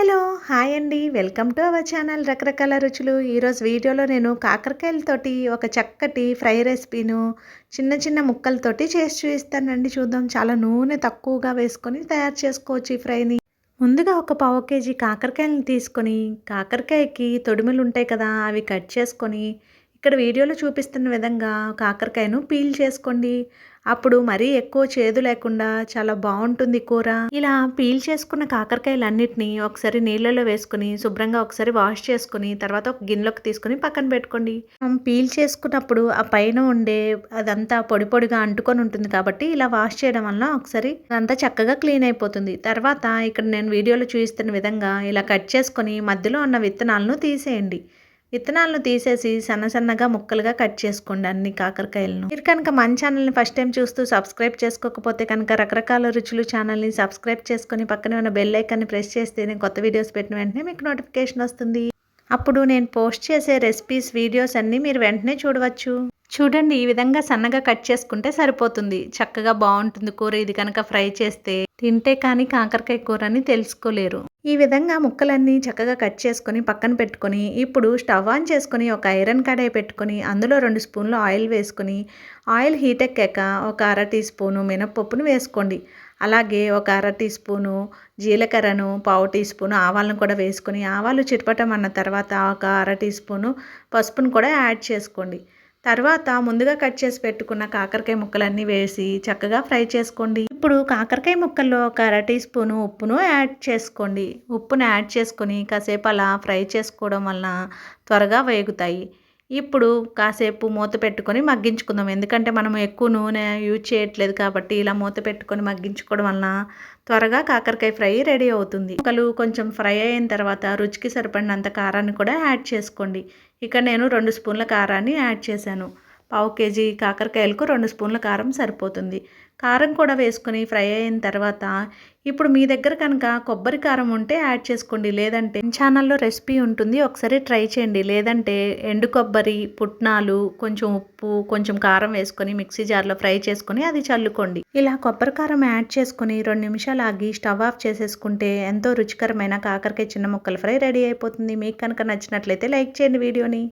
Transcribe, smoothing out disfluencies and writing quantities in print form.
Hello! Hi అండి. Welcome to our channel రకరకాల రుచులు. ఈరోజు వీడియోలో నేను కాకరకాయలతోటి ఒక చక్కటి ఫ్రై రెసిపీను చిన్న చిన్న ముక్కలతోటి చేసి చూపిస్తానండి. చూద్దాం. చాలా నూనె తక్కువగా వేసుకొని తయారు చేసుకోవచ్చు ఈ ఫ్రైని. ముందుగా ఒక పావు కేజీ కాకరకాయలను తీసుకొని కాకరకాయకి తొడిమలు ఉంటాయి కదా, అవి కట్ చేసుకొని ఇక్కడ వీడియోలో చూపిస్తున్న విధంగా కాకరకాయను పీల్ చేసుకోండి. అప్పుడు మరీ ఎక్కువ చేదు లేకుండా చాలా బాగుంటుంది కూర. ఇలా పీల్ చేసుకున్న కాకరకాయలన్నిటినీ ఒకసారి నీళ్ళలో వేసుకుని శుభ్రంగా ఒకసారి వాష్ చేసుకుని తర్వాత ఒక గిన్నెలోకి తీసుకుని పక్కన పెట్టుకోండి. మనం పీల్ చేసుకున్నప్పుడు ఆ పైన ఉండే అదంతా పొడి పొడిగా అంటుకొని ఉంటుంది కాబట్టి ఇలా వాష్ చేయడం వల్ల ఒకసారి అదంతా చక్కగా క్లీన్ అయిపోతుంది. తర్వాత ఇక్కడ నేను వీడియోలో చూపిస్తున్న విధంగా ఇలా కట్ చేసుకొని మధ్యలో ఉన్న విత్తనాలను తీసేయండి. విత్తనాలను తీసేసి సన్న సన్నగా ముక్కలుగా కట్ చేసుకోండి అన్ని కాకరకాయలను. మీరు కనుక మన ఛానల్ని ఫస్ట్ టైం చూస్తూ సబ్స్క్రైబ్ చేసుకోకపోతే కనుక రకరకాల రుచులు ఛానల్ని సబ్స్క్రైబ్ చేసుకొని పక్కనే ఉన్న బెల్ ఐకాన్ని ప్రెస్ చేస్తే నేను కొత్త వీడియోస్ పెట్టిన వెంటనే మీకు నోటిఫికేషన్ వస్తుంది. అప్పుడు నేను పోస్ట్ చేసే రెసిపీస్ వీడియోస్ అన్నీ మీరు వెంటనే చూడవచ్చు. చూడండి, ఈ విధంగా సన్నగా కట్ చేసుకుంటే సరిపోతుంది. చక్కగా బాగుంటుంది కూర. ఇది కనుక ఫ్రై చేస్తే తింటే కానీ కాకరకాయ కూర అని తెలుసుకోలేరు. ఈ విధంగా ముక్కలన్నీ చక్కగా కట్ చేసుకొని పక్కన పెట్టుకొని ఇప్పుడు స్టవ్ ఆన్ చేసుకొని ఒక ఐరన్ కడాయి పెట్టుకొని అందులో 2 స్పూన్లు ఆయిల్ వేసుకొని ఆయిల్ హీట్ ఎక్కాక ఒక అర టీ స్పూను మినప్పప్పును వేసుకోండి. అలాగే ఒక అర టీ స్పూను జీలకర్రను, పావు టీ స్పూను ఆవాలను కూడా వేసుకొని ఆవాలు చిటపటమన్న తర్వాత ఒక అర టీ స్పూను పసుపును కూడా యాడ్ చేసుకోండి. తర్వాత ముందుగా కట్ చేసి పెట్టుకున్న కాకరకాయ ముక్కలన్నీ వేసి చక్కగా ఫ్రై చేసుకోండి. ఇప్పుడు కాకరకాయ ముక్కల్లో ఒక అర టీ స్పూను ఉప్పును యాడ్ చేసుకోండి. ఉప్పును యాడ్ చేసుకొని కాసేపు అలా ఫ్రై చేసుకోవడం వలన త్వరగా వేగుతాయి. ఇప్పుడు కాసేపు మూత పెట్టుకొని మగ్గించుకుందాం. ఎందుకంటే మనం ఎక్కువ నూనె యూజ్ చేయట్లేదు కాబట్టి ఇలా మూత పెట్టుకొని మగ్గించుకోవడం వలన త్వరగా కాకరకాయ ఫ్రై రెడీ అవుతుంది. ముక్కలు కొంచెం ఫ్రై అయిన తర్వాత రుచికి సరిపడినంత కారాన్ని కూడా యాడ్ చేసుకోండి. ఇక్కడ నేను 2 స్పూన్ల కారాన్ని యాడ్ చేశాను. పావు కేజీ కాకరకాయలకు 2 స్పూన్ల కారం సరిపోతుంది. కారం కూడా వేసుకొని ఫ్రై అయిన తర్వాత ఇప్పుడు మీ దగ్గర కనుక కొబ్బరి కారం ఉంటే యాడ్ చేసుకోండి. లేదంటే ఛానల్లో రెసిపీ ఉంటుంది, ఒకసారి ట్రై చేయండి. లేదంటే ఎండు కొబ్బరి, పుట్నాలు, కొంచెం ఉప్పు, కొంచెం కారం వేసుకొని మిక్సీ జార్లో ఫ్రై చేసుకొని అది చల్లుకోండి. ఇలా కొబ్బరి కారం యాడ్ చేసుకొని 2 నిమిషాలు ఆగి స్టవ్ ఆఫ్ చేసేసుకుంటే ఎంతో రుచికరమైన కాకరకాయ చిన్న ముక్కల ఫ్రై రెడీ అయిపోతుంది. మీకు కనుక నచ్చినట్లయితే లైక్ చేయండి వీడియోని.